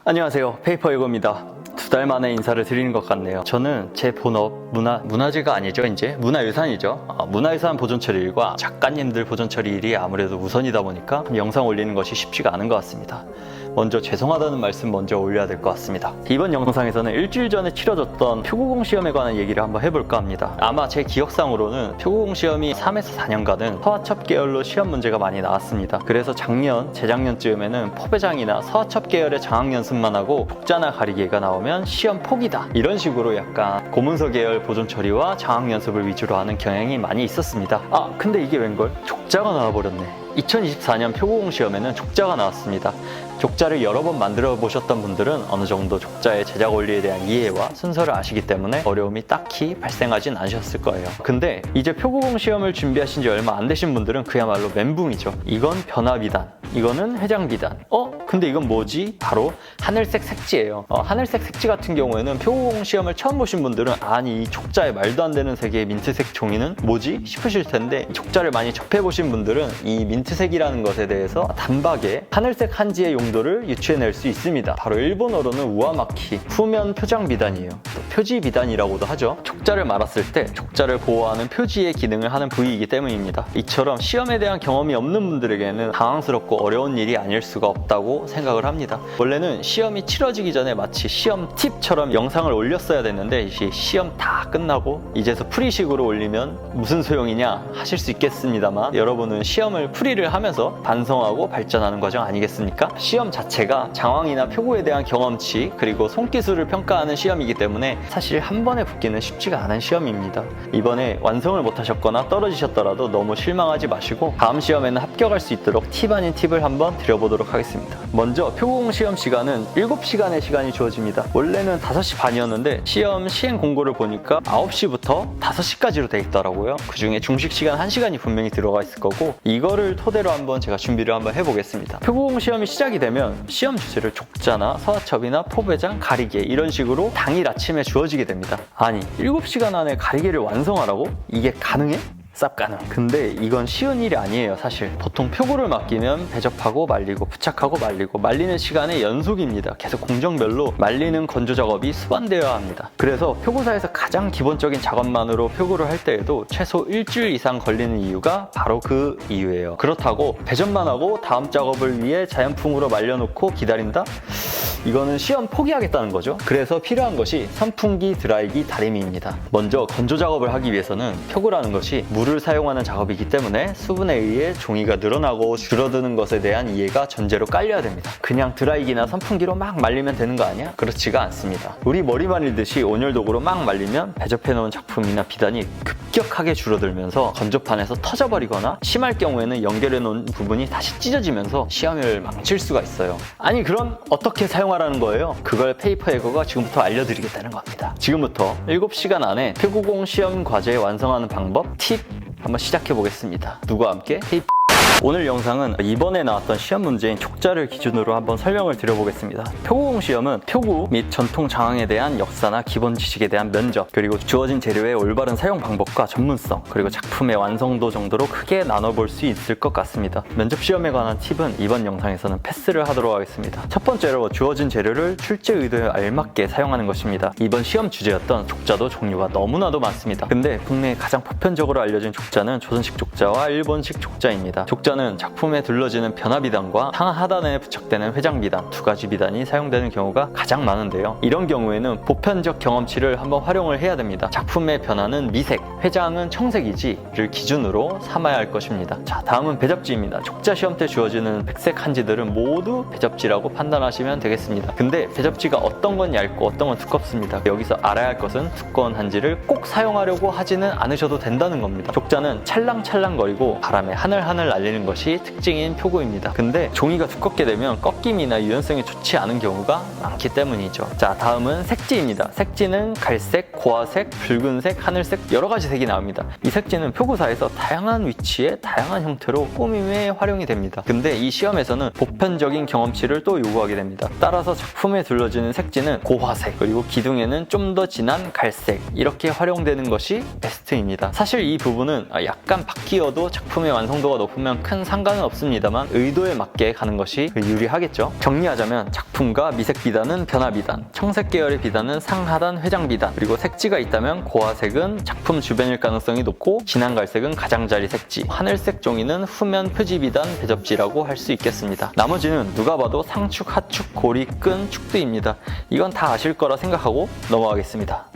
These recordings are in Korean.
안녕하세요, 페이퍼이거입니다. 2달 만에 인사를 드리는 것 같네요. 저는 제 본업 문화재가 아니죠, 이제 문화유산이죠. 문화유산 보존처리 일과 작가님들 보존처리 일이 아무래도 우선이다 보니까 영상 올리는 것이 쉽지가 않은 것 같습니다. 먼저 죄송하다는 말씀 먼저 올려야 될 것 같습니다. 이번 영상에서는 일주일 전에 치러졌던 표구공 시험에 관한 얘기를 한번 해볼까 합니다. 아마 제 기억상으로는 표구공 시험이 3에서 4년간은 서화첩 계열로 시험 문제가 많이 나왔습니다. 그래서 재작년쯤에는 포배장이나 서화첩 계열의 장학 연습만 하고 족자나 가리개가 나오면 시험 포기다, 이런 식으로 약간 고문서 계열 보존 처리와 장학 연습을 위주로 하는 경향이 많이 있었습니다. 근데 이게 웬걸? 족자가 나와버렸네. 2024년 표구공 시험에는 족자가 나왔습니다. 족자를 여러 번 만들어 보셨던 분들은 어느 정도 족자의 제작 원리에 대한 이해와 순서를 아시기 때문에 어려움이 딱히 발생하진 않으셨을 거예요. 근데 이제 표구공 시험을 준비하신 지 얼마 안 되신 분들은 그야말로 멘붕이죠. 이건 변화비단, 이거는 회장비단. 근데 이건 뭐지? 바로 하늘색 색지예요. 하늘색 색지 같은 경우에는 표구공 시험을 처음 보신 분들은 아니, 이 족자의 말도 안 되는 색의 민트색 종이는 뭐지? 싶으실 텐데, 족자를 많이 접해보신 분들은 이 민트색이라는 것에 대해서 단박에 하늘색 한지의 용도를 유추해낼 수 있습니다. 바로 일본어로는 우아마키, 후면 표장비단이에요. 또 표지비단이라고도 하죠. 족자를 말았을 때 족자를 보호하는 표지의 기능을 하는 부위이기 때문입니다. 이처럼 시험에 대한 경험이 없는 분들에게는 당황스럽고 어려운 일이 아닐 수가 없다고 생각을 합니다. 원래는 시험이 치러지기 전에 마치 시험 팁처럼 영상을 올렸어야 됐는데, 시험 다 끝나고 이제서 풀이식으로 올리면 무슨 소용이냐 하실 수 있겠습니다만, 여러분은 시험을 풀이를 하면서 반성하고 발전하는 과정 아니겠습니까? 시험 자체가 장황이나 표구에 대한 경험치 그리고 손기술을 평가하는 시험이기 때문에 사실 한 번에 붙기는 쉽지가 않은 시험입니다. 이번에 완성을 못하셨거나 떨어지셨더라도 너무 실망하지 마시고 다음 시험에는 합격할 수 있도록 팁 아닌 팁을 한번 드려보도록 하겠습니다. 먼저 표구공 시험 시간은 7시간의 시간이 주어집니다. 원래는 5시 반이었는데 시험 시행 공고를 보니까 9시부터 5시까지로 돼 있더라고요. 그 중에 중식 시간 1시간이 분명히 들어가 있을 거고, 이거를 토대로 한번 제가 준비를 한번 해보겠습니다. 표구공 시험이 시작이 되면 시험 주제를 족자나 서화첩이나 포배장, 가리개 이런 식으로 당일 아침에 주어지게 됩니다. 아니, 7시간 안에 가리개를 완성하라고? 이게 가능해? 쌉가능. 근데 이건 쉬운 일이 아니에요. 사실 보통 표구를 맡기면 배접하고 말리고 부착하고 말리고, 말리는 시간의 연속입니다. 계속 공정별로 말리는 건조 작업이 수반되어야 합니다. 그래서 표구사에서 가장 기본적인 작업만으로 표구를 할 때에도 최소 일주일 이상 걸리는 이유가 바로 그 이유예요. 그렇다고 배접만 하고 다음 작업을 위해 자연풍으로 말려놓고 기다린다? 이거는 시험 포기하겠다는 거죠. 그래서 필요한 것이 선풍기, 드라이기, 다리미입니다. 먼저 건조 작업을 하기 위해서는 표구라는 것이 물을 사용하는 작업이기 때문에 수분에 의해 종이가 늘어나고 줄어드는 것에 대한 이해가 전제로 깔려야 됩니다. 그냥 드라이기나 선풍기로 막 말리면 되는 거 아니야? 그렇지가 않습니다. 우리 머리 말리듯이 온열도구로 막 말리면 배접해 놓은 작품이나 비단이 급격하게 줄어들면서 건조판에서 터져버리거나, 심할 경우에는 연결해 놓은 부분이 다시 찢어지면서 시험을 망칠 수가 있어요. 아니, 그럼 어떻게 사용하라는 거예요? 그걸 페이퍼에거가 지금부터 알려드리겠다는 겁니다. 지금부터 7시간 안에 표구공 시험 과제 완성하는 방법, 팁 한번 시작해 보겠습니다. 누구와 함께? 오늘 영상은 이번에 나왔던 시험 문제인 족자를 기준으로 한번 설명을 드려보겠습니다. 표구공 시험은 표구 및 전통 장항에 대한 역사나 기본 지식에 대한 면접, 그리고 주어진 재료의 올바른 사용 방법과 전문성, 그리고 작품의 완성도 정도로 크게 나눠볼 수 있을 것 같습니다. 면접 시험에 관한 팁은 이번 영상에서는 패스를 하도록 하겠습니다. 첫 번째로 주어진 재료를 출제 의도에 알맞게 사용하는 것입니다. 이번 시험 주제였던 족자도 종류가 너무나도 많습니다. 근데 국내에 가장 보편적으로 알려진 족자는 조선식 족자와 일본식 족자입니다. 족자는 작품에 둘러지는 변화비단과 상 하단에 부착되는 회장비단, 두 가지 비단이 사용되는 경우가 가장 많은데요. 이런 경우에는 보편적 경험치를 한번 활용을 해야 됩니다. 작품의 변화는 미색, 회장은 청색이지를 기준으로 삼아야 할 것입니다. 자, 다음은 배접지입니다. 족자 시험 때 주어지는 백색 한지들은 모두 배접지라고 판단하시면 되겠습니다. 근데 배접지가 어떤 건 얇고 어떤 건 두껍습니다. 여기서 알아야 할 것은 두꺼운 한지를 꼭 사용하려고 하지는 않으셔도 된다는 겁니다. 족자는 찰랑찰랑거리고 바람에 하늘하늘 날리는 것이 특징인 표구입니다. 근데 종이가 두껍게 되면 꺾임이나 유연성이 좋지 않은 경우가 많기 때문이죠. 자, 다음은 색지입니다. 색지는 갈색, 고화색, 붉은색, 하늘색 여러 가지 색이 나옵니다. 이 색지는 표구사에서 다양한 위치에 다양한 형태로 꾸밈에 활용이 됩니다. 근데 이 시험에서는 보편적인 경험치를 또 요구하게 됩니다. 따라서 작품에 둘러지는 색지는 고화색, 그리고 기둥에는 좀 더 진한 갈색, 이렇게 활용되는 것이 베스트입니다. 사실 이 부분은 약간 바뀌어도 작품의 완성도가 높으면 하면 큰 상관은 없습니다만 의도에 맞게 가는 것이 유리하겠죠. 정리하자면 작품과 미색 비단은 변화 비단, 청색 계열의 비단은 상하단 회장 비단, 그리고 색지가 있다면 고화색은 작품 주변일 가능성이 높고 진한 갈색은 가장자리 색지, 하늘색 종이는 후면 표지 비단 배접지라고 할 수 있겠습니다. 나머지는 누가 봐도 상축, 하축, 고리, 끈, 축두입니다. 이건 다 아실 거라 생각하고 넘어가겠습니다.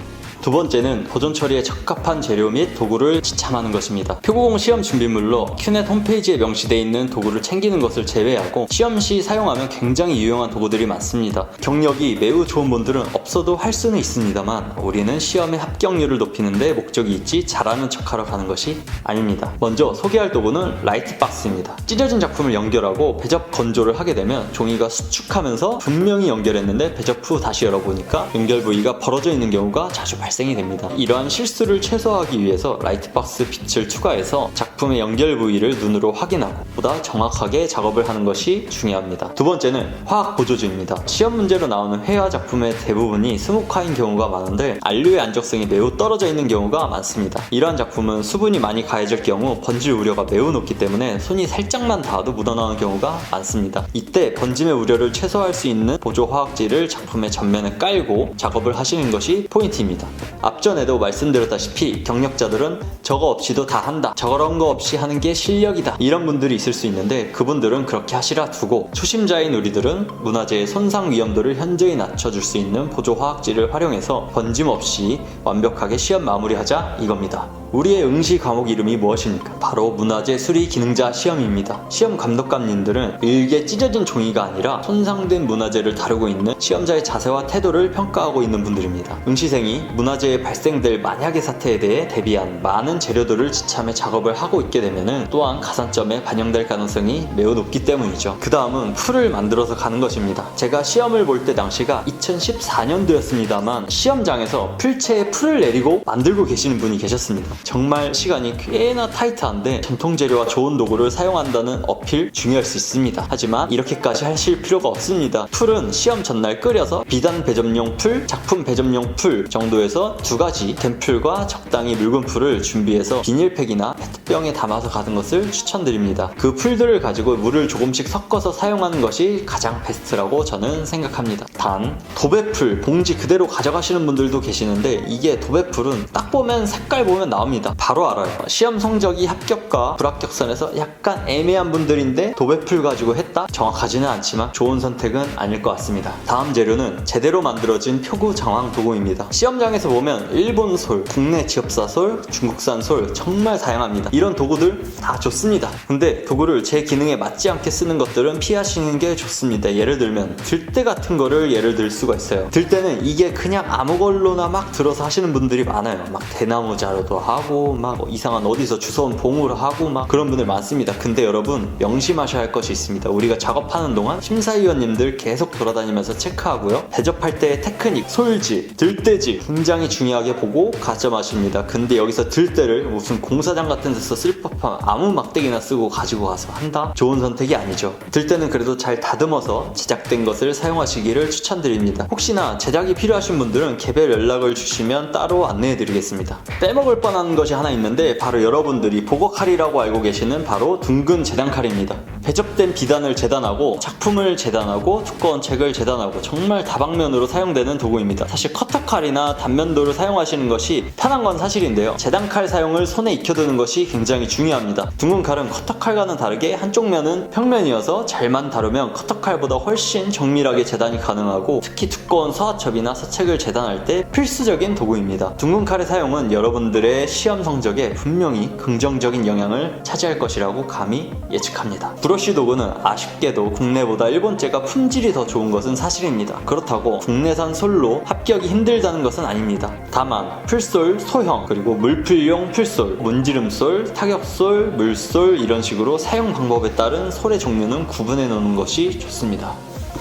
두 번째는 보존 처리에 적합한 재료 및 도구를 지참하는 것입니다. 표고공 시험 준비물로 큐넷 홈페이지에 명시되어 있는 도구를 챙기는 것을 제외하고 시험 시 사용하면 굉장히 유용한 도구들이 많습니다. 경력이 매우 좋은 분들은 없어도 할 수는 있습니다만 우리는 시험의 합격률을 높이는 데 목적이 있지 잘하는 척하러 가는 것이 아닙니다. 먼저 소개할 도구는 라이트박스입니다. 찢어진 작품을 연결하고 배접 건조를 하게 되면 종이가 수축하면서 분명히 연결했는데 배접 후 다시 열어보니까 연결 부위가 벌어져 있는 경우가 자주 발생이 됩니다. 이러한 실수를 최소화하기 위해서 라이트박스 빛을 추가해서 작품의 연결 부위를 눈으로 확인하고 보다 정확하게 작업을 하는 것이 중요합니다. 두 번째는 화학 보조제입니다. 시험 문제로 나오는 회화 작품의 대부분이 스모카인 경우가 많은데 안류의 안정성이 매우 떨어져 있는 경우가 많습니다. 이러한 작품은 수분이 많이 가해질 경우 번질 우려가 매우 높기 때문에 손이 살짝만 닿아도 묻어나오는 경우가 많습니다. 이때 번짐의 우려를 최소화할 수 있는 보조 화학지를 작품의 전면에 깔고 작업을 하시는 것이 포인트입니다. 앞전에도 말씀드렸다시피 경력자들은 저거 없이도 다 한다, 저런 거 없이 하는 게 실력이다, 이런 분들이 있을 수 있는데 그분들은 그렇게 하시라 두고 초심자인 우리들은 문화재의 손상 위험도를 현저히 낮춰줄 수 있는 보조 화학지를 활용해서 번짐 없이 완벽하게 시험 마무리하자 이겁니다. 우리의 응시 과목 이름이 무엇입니까? 바로 문화재 수리 기능자 시험입니다. 시험 감독관님들은 일개 찢어진 종이가 아니라 손상된 문화재를 다루고 있는 시험자의 자세와 태도를 평가하고 있는 분들입니다. 응시생이 문화재에 발생될 만약의 사태에 대해 대비한 많은 재료들을 지참해 작업을 하고 있게 되면 또한 가산점에 반영될 가능성이 매우 높기 때문이죠. 그 다음은 풀을 만들어서 가는 것입니다. 제가 시험을 볼 때 당시가 2014년도였습니다만 시험장에서 풀체에 풀을 내리고 만들고 계시는 분이 계셨습니다. 정말 시간이 꽤나 타이트한데 전통 재료와 좋은 도구를 사용한다는 어필 중요할 수 있습니다. 하지만 이렇게까지 하실 필요가 없습니다. 풀은 시험 전날 끓여서 비단 배접용 풀, 작품 배접용 풀 정도에서 두 가지 된 풀과 적당히 묽은 풀을 준비해서 비닐팩이나 페트병에 담아서 가는 것을 추천드립니다. 그 풀들을 가지고 물을 조금씩 섞어서 사용하는 것이 가장 베스트라고 저는 생각합니다. 단 도배풀 봉지 그대로 가져가시는 분들도 계시는데 이게 도배풀은 딱 보면 색깔 보면 나옵니다. 바로 알아요. 시험 성적이 합격과 불합격선에서 약간 애매한 분들인데 도배풀 가지고 했다? 정확하지는 않지만 좋은 선택은 아닐 것 같습니다. 다음 재료는 제대로 만들어진 표구 정황 도구입니다. 시험장에서 보면 일본 솔, 국내 지업사 솔, 중국산 솔 정말 다양합니다. 이런 도구들 다 좋습니다. 근데 도구를 제 기능에 맞지 않게 쓰는 것들은 피하시는 게 좋습니다. 예를 들면 들대 같은 거를 예를 들 수가 있어요. 들대는 이게 그냥 아무 걸로나 막 들어서 하시는 분들이 많아요. 막 대나무 자루도 하고 막 이상한 어디서 주워온 봉으로 하고 막 그런 분들 많습니다. 근데 여러분 명심하셔야 할 것이 있습니다. 우리가 작업하는 동안 심사위원님들 계속 돌아다니면서 체크하고요. 대접할 때의 테크닉, 솔질, 들대질 굉장히 중요하게 보고 가점하십니다. 근데 여기서 들대를 무슨 공사장 같은 데서 쓸 법한 아무 막대기나 쓰고 가지고 가서 한다? 좋은 선택이 아니죠. 들대는 그래도 잘 다듬어서 제작된 것을 사용하시기를 추천드립니다. 혹시나 제작이 필요하신 분들은 개별 연락을 주시면 따로 안내해드리겠습니다. 빼먹을 뻔한 것이 하나 있는데 바로 여러분들이 보거칼이라고 알고 계시는 바로 둥근 재단칼입니다. 배접된 비단을 재단하고 작품을 재단하고 두꺼운 책을 재단하고 정말 다방면으로 사용되는 도구입니다. 사실 커터칼이나 단면도를 사용하시는 것이 편한 건 사실인데요. 재단칼 사용을 손에 익혀두는 것이 굉장히 중요합니다. 둥근 칼은 커터칼과는 다르게 한쪽 면은 평면이어서 잘만 다루면 커터칼보다 훨씬 정밀하게 재단이 가능하고 특히 두꺼운 서화첩이나 서책을 재단할 때 필수적인 도구입니다. 둥근 칼의 사용은 여러분들의 시험 성적에 분명히 긍정적인 영향을 차지할 것이라고 감히 예측합니다. 브러쉬 도구는 아쉽게도 국내보다 일본제가 품질이 더 좋은 것은 사실입니다. 그렇다고 국내산 솔로 합격이 힘들다는 것은 아닙니다. 다만 풀솔, 소형, 그리고 물풀용 풀솔, 문지름솔, 타격솔, 물솔 이런 식으로 사용 방법에 따른 솔의 종류는 구분해 놓는 것이 좋습니다.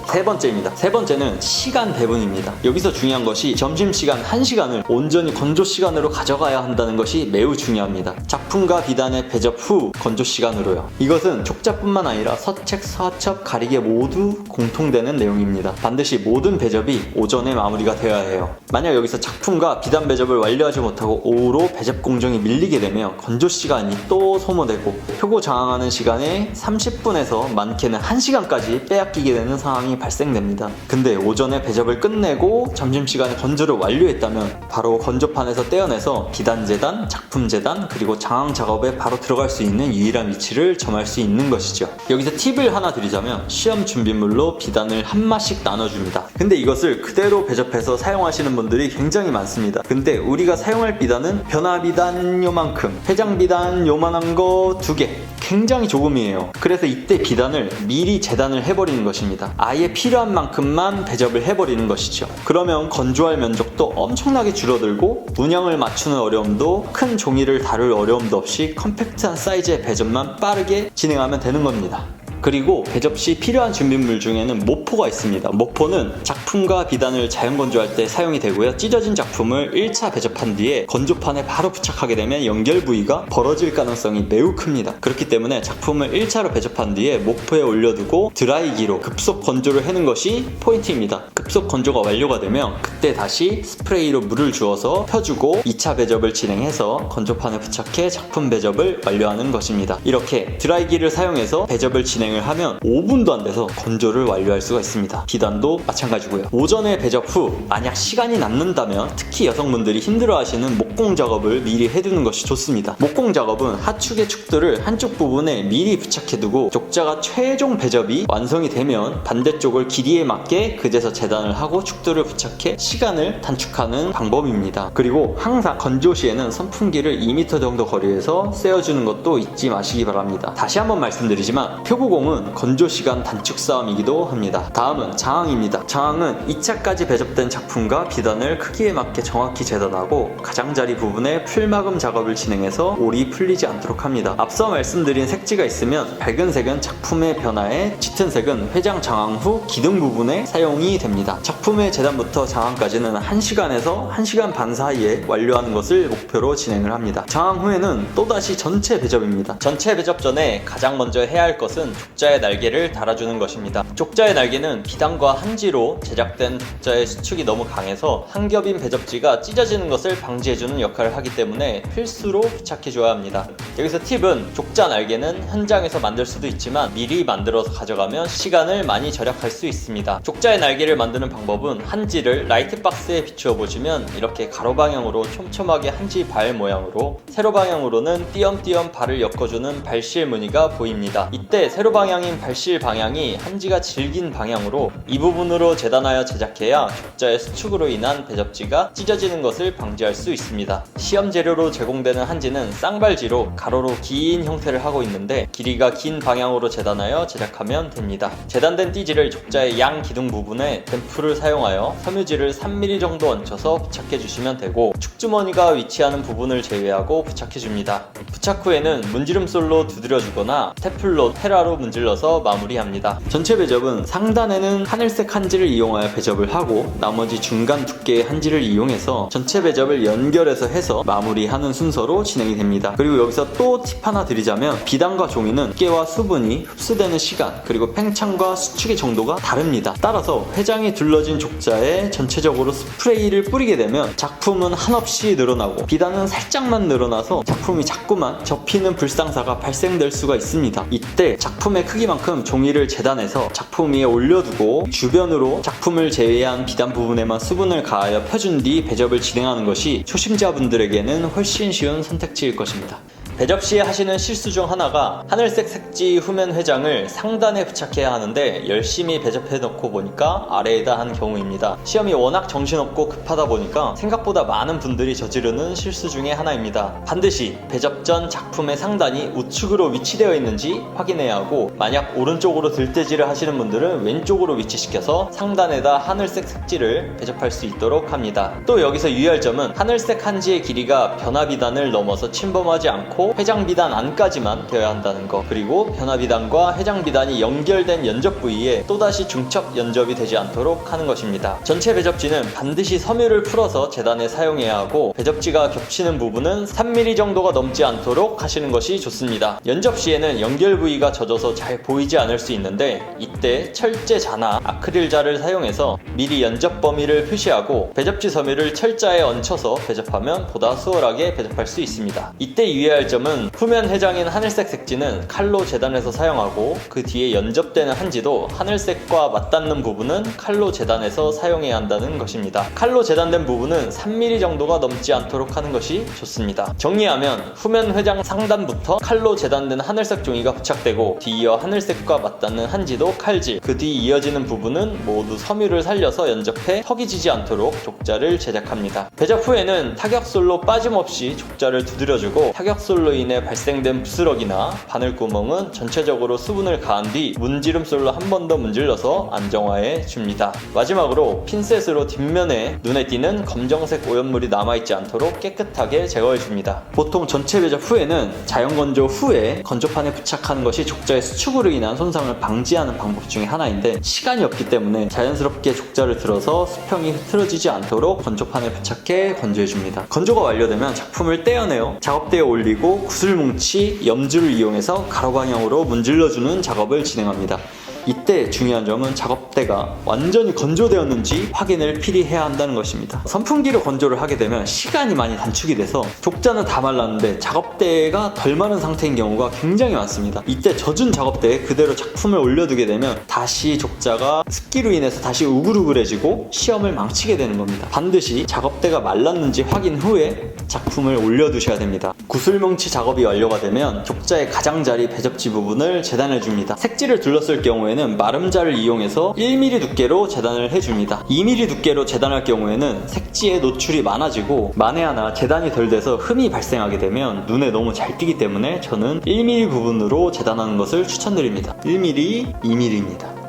세 번째입니다. 세 번째는 시간 배분입니다. 여기서 중요한 것이 점심시간 1시간을 온전히 건조 시간으로 가져가야 한다는 것이 매우 중요합니다. 작품과 비단의 배접 후 건조 시간으로요. 이것은 촉자뿐만 아니라 서책, 서첩, 가리개 모두 공통되는 내용입니다. 반드시 모든 배접이 오전에 마무리가 되어야 해요. 만약 여기서 작품과 비단 배접을 완료하지 못하고 오후로 배접 공정이 밀리게 되면 건조 시간이 또 소모되고 표고 장항하는 시간에 30분에서 많게는 1시간까지 빼앗기게 되는 상황이 발생됩니다. 근데 오전에 배접을 끝내고 점심시간에 건조를 완료했다면 바로 건조판에서 떼어내서 비단 재단, 작품 재단, 그리고 장항 작업에 바로 들어갈 수 있는 유일한 위치를 점할 수 있는 것이죠. 여기서 팁을 하나 드리자면 시험 준비물로 비단을 한 마씩 나눠줍니다. 근데 이것을 그대로 배접해서 사용하시는 분들이 굉장히 많습니다. 근데 우리가 사용할 비단은 변화 비단 요만큼, 회장 비단 요만한 거 2개, 굉장히 조금이에요. 그래서 이때 비단을 미리 재단을 해버리는 것입니다. 아예 필요한 만큼만 배접을 해버리는 것이죠. 그러면 건조할 면적도 엄청나게 줄어들고 문양을 맞추는 어려움도, 큰 종이를 다룰 어려움도 없이 컴팩트한 사이즈의 배접만 빠르게 진행하면 되는 겁니다. 그리고 배접 시 필요한 준비물 중에는 모포가 있습니다. 모포는 작품과 비단을 자연 건조할 때 사용이 되고요. 찢어진 작품을 1차 배접한 뒤에 건조판에 바로 부착하게 되면 연결 부위가 벌어질 가능성이 매우 큽니다. 그렇기 때문에 작품을 1차로 배접한 뒤에 모포에 올려두고 드라이기로 급속 건조를 해는 것이 포인트입니다. 급속 건조가 완료가 되면 그때 다시 스프레이로 물을 주어서 펴주고 2차 배접을 진행해서 건조판에 부착해 작품 배접을 완료하는 것입니다. 이렇게 드라이기를 사용해서 배접을 진행을 하면 5분도 안 돼서 건조를 완료할 수가 있습니다. 비단도 마찬가지고요. 오전에 배접 후 만약 시간이 남는다면 특히 여성분들이 힘들어하시는 목공 작업을 미리 해두는 것이 좋습니다. 목공 작업은 하축의 축들을 한쪽 부분에 미리 부착해두고 족자가 최종 배접이 완성이 되면 반대쪽을 길이에 맞게 그제서 재단을 하고 축들을 부착해 시간을 단축하는 방법입니다. 그리고 항상 건조 시에는 선풍기를 2m 정도 거리에서 쐬어주는 것도 잊지 마시기 바랍니다. 다시 한번 말씀드리지만 표구공은 건조 시간 단축 싸움이기도 합니다. 다음은 장항입니다. 장항은 2차까지 배접된 작품과 비단을 크기에 맞게 정확히 재단하고 가장자리 부분에 풀마금 작업을 진행해서 올이 풀리지 않도록 합니다. 앞서 말씀드린 색지가 있으면 밝은 색은 작품의 변화에, 짙은 색은 회장 장항 후 기둥 부분에 사용이 됩니다. 작품의 재단부터 장항까지는 1시간에서 1시간 반 사이에 완료하는 것을 목표로 진행을 합니다. 장항 후에는 또다시 전체 배접입니다. 전체 배접 전에 가장 먼저 해야 할 것은 족자의 날개를 달아주는 것입니다. 족자의 날개는 비단과 한지로 제작된 족자의 수축이 너무 강해서 한 겹인 배접지가 찢어지는 것을 방지해주는 역할을 하기 때문에 필수로 부착해줘야 합니다. 여기서 팁은 족자 날개는 현장에서 만들 수도 있지만 미리 만들어서 가져가면 시간을 많이 절약할 수 있습니다. 족자의 날개를 만드는 방법은 한지를 라이트박스에 비추어 보시면 이렇게 가로 방향으로 촘촘하게 한지 발 모양으로, 세로 방향으로는 띄엄띄엄 발을 엮어주는 발실 무늬가 보입니다. 이때 세로 방향인 발실 방향이 한지가 질긴 방향으로 이 부분으로 재단하여 제작해야 족자의 수축으로 인한 배접지가 찢어지는 것을 방지할 수 있습니다. 시험 재료로 제공되는 한지는 쌍발지로 가로로 긴 형태를 하고 있는데 길이가 긴 방향으로 재단하여 제작하면 됩니다. 재단된 띠지를 족자의 양 기둥 부분에 댐프를 사용하여 섬유지를 3mm 정도 얹혀서 부착해 주시면 되고 축주머니가 위치하는 부분을 제외하고 부착해 줍니다. 부착 후에는 문지름솔로 두드려 주거나 테플로 테라로 문질러서 마무리합니다. 전체 배접은 상단에는 하늘색 한지를 이용하여 배접을 하고 나머지 중간 두께의 한지를 이용해서 전체 배접을 연결해서 해서 마무리하는 순서로 진행이 됩니다. 그리고 여기서 또 팁 하나 드리자면 비단과 종이는 두께와 수분이 흡수되는 시간 그리고 팽창과 수축의 정도가 다릅니다. 따라서 회장이 둘러진 족자에 전체적으로 스프레이를 뿌리게 되면 작품은 한없이 늘어나고 비단은 살짝만 늘어나서 작품이 자꾸만 접히는 불상사가 발생될 수가 있습니다. 이때 작품의 크기만큼 종이를 재단해서 작품 위에 올려두고 주변으로 작품을 제외한 비단 부분에만 수분을 가하여 펴준 뒤 배접을 진행하는 것이 초심자분들에게는 훨씬 쉬운 선택지일 것입니다. 배접 시에 하시는 실수 중 하나가 하늘색 색지 후면 회장을 상단에 부착해야 하는데 열심히 배접해 놓고 보니까 아래에다 한 경우입니다. 시험이 워낙 정신없고 급하다 보니까 생각보다 많은 분들이 저지르는 실수 중에 하나입니다. 반드시 배접 전 작품의 상단이 우측으로 위치되어 있는지 확인해야 하고 만약 오른쪽으로 들떼지를 하시는 분들은 왼쪽으로 위치시켜서 상단에다 하늘색 색지를 배접할 수 있도록 합니다. 또 여기서 유의할 점은 하늘색 한지의 길이가 변화 비단을 넘어서 침범하지 않고 않고 회장 비단 안까지만 되어야 한다는 거, 그리고 변화 비단과 회장 비단이 연결된 연접 부위에 또다시 중첩 연접이 되지 않도록 하는 것입니다. 전체 배접지는 반드시 섬유를 풀어서 재단에 사용해야 하고, 배접지가 겹치는 부분은 3mm 정도가 넘지 않도록 하시는 것이 좋습니다. 연접 시에는 연결 부위가 젖어서 잘 보이지 않을 수 있는데, 이때 철제자나 아크릴자를 사용해서 미리 연접 범위를 표시하고 배접지 섬유를 철자에 얹혀서 배접하면 보다 수월하게 배접할 수 있습니다. 이때 유의할 점은, 후면 회장인 하늘색 색지는 칼로 재단해서 사용하고, 그 뒤에 연접되는 한지도 하늘색과 맞닿는 부분은 칼로 재단해서 사용해야 한다는 것입니다. 칼로 재단된 부분은 3mm 정도가 넘지 않도록 하는 것이 좋습니다. 정리하면, 후면 회장 상단부터 칼로 재단된 하늘색 종이가 부착되고, 뒤이어 하늘색과 맞닿는 한지도 칼질, 그 뒤 이어지는 부분은 모두 섬유를 살려서 연접해 턱이 지지 않도록 족자를 제작합니다. 배접 후에는 타격솔로 빠짐없이 족자를 두드려주고, 타격솔로 인해 발생된 부스러기나 바늘구멍은 전체적으로 수분을 가한 뒤 문지름솔로 한 번 더 문질러서 안정화해 줍니다. 마지막으로 핀셋으로 뒷면에 눈에 띄는 검정색 오염물이 남아있지 않도록 깨끗하게 제거해 줍니다. 보통 전체 배접 후에는 자연건조 후에 건조판에 부착하는 것이 족자의 수축으로 인한 손상을 방지하는 방법 중에 하나인데, 시간이 없기 때문에 자연스럽게 족자를 들어서 수평이 흐트러지지 않도록 건조판에 부착해 건조해줍니다. 건조가 완료되면 작품을 떼어내어 작업대에 올리고 구슬뭉치, 염주를 이용해서 가로 방향으로 문질러주는 작업을 진행합니다. 이때 중요한 점은 작업대가 완전히 건조되었는지 확인을 필히 해야 한다는 것입니다. 선풍기로 건조를 하게 되면 시간이 많이 단축이 돼서 족자는 다 말랐는데 작업대가 덜 마른 상태인 경우가 굉장히 많습니다. 이때 젖은 작업대에 그대로 작품을 올려두게 되면 다시 족자가 습기로 인해서 다시 우글우글해지고 시험을 망치게 되는 겁니다. 반드시 작업대가 말랐는지 확인 후에 작품을 올려두셔야 됩니다. 구슬뭉치 작업이 완료가 되면 족자의 가장자리 배접지 부분을 재단해줍니다. 색지를 둘렀을 경우에는 마름자를 이용해서 1mm 두께로 재단을 해줍니다. 2mm 두께로 재단할 경우에는 색지의 노출이 많아지고, 만에 하나 재단이 덜 돼서 흠이 발생하게 되면 눈에 너무 잘 띄기 때문에 저는 1mm 부분으로 재단하는 것을 추천드립니다. 1mm, 2mm입니다.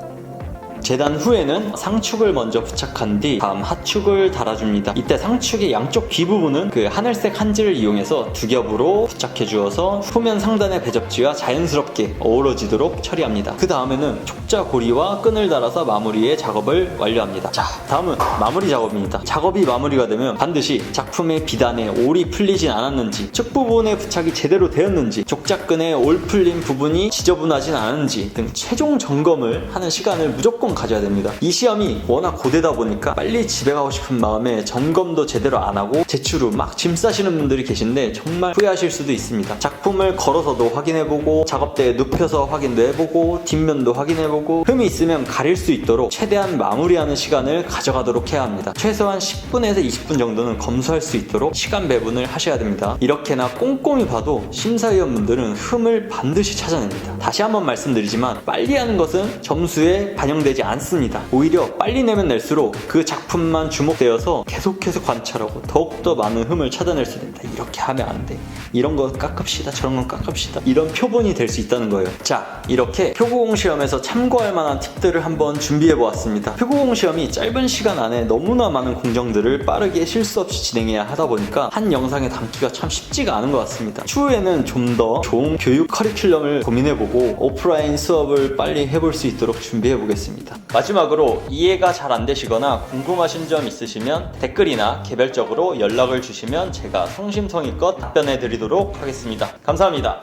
재단 후에는 상축을 먼저 부착한 뒤 다음 하축을 달아줍니다. 이때 상축의 양쪽 귀 부분은 그 하늘색 한지를 이용해서 두 겹으로 부착해 주어서 후면 상단의 배접지와 자연스럽게 어우러지도록 처리합니다. 그 다음에는 족자 고리와 끈을 달아서 마무리의 작업을 완료합니다. 자, 다음은 마무리 작업입니다. 작업이 마무리가 되면 반드시 작품의 비단에 올이 풀리진 않았는지, 측 부분에 부착이 제대로 되었는지, 족자끈에 올 풀린 부분이 지저분하진 않은지 등 최종 점검을 하는 시간을 무조건 가져야 됩니다. 이 시험이 워낙 고되다 보니까 빨리 집에 가고 싶은 마음에 점검도 제대로 안 하고 제출 후 막 짐 싸시는 분들이 계신데 정말 후회하실 수도 있습니다. 작품을 걸어서도 확인해보고, 작업대에 눕혀서 확인도 해보고, 뒷면도 확인해보고, 흠이 있으면 가릴 수 있도록 최대한 마무리하는 시간을 가져가도록 해야 합니다. 최소한 10분에서 20분 정도는 검수할 수 있도록 시간 배분을 하셔야 됩니다. 이렇게나 꼼꼼히 봐도 심사위원분들은 흠을 반드시 찾아냅니다. 다시 한번 말씀드리지만, 빨리 하는 것은 점수에 반영되지 않습니다. 오히려 빨리 내면 낼수록 그 작품만 주목되어서 계속해서 관찰하고 더욱더 많은 흠을 찾아낼 수 있다. 이렇게 하면 안 돼. 이런 거 깎읍시다. 저런 건 깎읍시다. 이런 표본이 될 수 있다는 거예요. 자, 이렇게 표고공 시험에서 참고할 만한 팁들을 한번 준비해 보았습니다. 표고공 시험이 짧은 시간 안에 너무나 많은 공정들을 빠르게 실수 없이 진행해야 하다 보니까 한 영상에 담기가 참 쉽지가 않은 것 같습니다. 추후에는 좀 더 좋은 교육 커리큘럼을 고민해보고 오프라인 수업을 빨리 해볼 수 있도록 준비해 보겠습니다. 마지막으로 이해가 잘 안 되시거나 궁금하신 점 있으시면 댓글이나 개별적으로 연락을 주시면 제가 성심성의껏 답변해 드리도록 하겠습니다. 감사합니다.